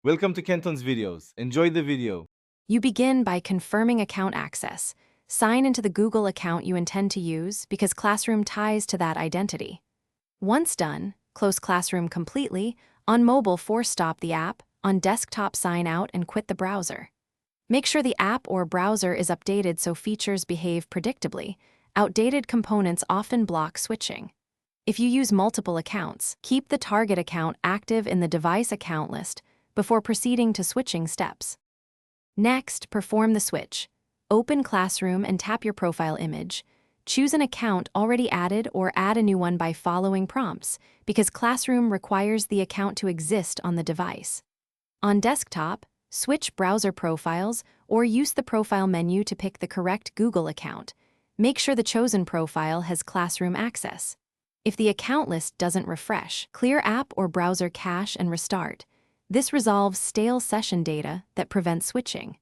Welcome to Kenton's videos. Enjoy the video. You begin by confirming account access. Sign into the Google account you intend to use because Classroom ties to that identity. Once done, close Classroom completely. On mobile, force stop the app. On desktop, sign out and quit the browser. Make sure the app or browser is updated so features behave predictably. Outdated components often block switching. If you use multiple accounts, keep the target account active in the device account list before proceeding to switching steps. Next, perform the switch. Open Classroom and tap your profile image. Choose an account already added or add a new one by following prompts, because Classroom requires the account to exist on the device. On desktop, switch browser profiles or use the profile menu to pick the correct Google account. Make sure the chosen profile has Classroom access. If the account list doesn't refresh, clear app or browser cache and restart. This resolves stale session data that prevents switching.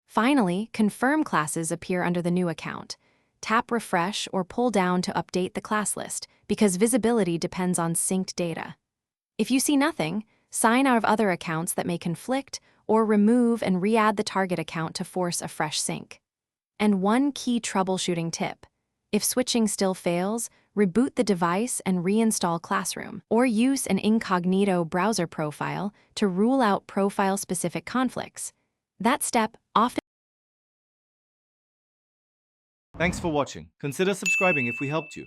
Finally, confirm classes appear under the new account. Tap refresh or pull down to update the class list, because visibility depends on synced data. If you see nothing, sign out of other accounts that may conflict, or remove and re-add the target account to force a fresh sync. And one key troubleshooting tip: if switching still fails, reboot the device and reinstall Classroom, or use an incognito browser profile to rule out profile-specific conflicts. That step often. Thanks for watching. Consider subscribing if we helped you.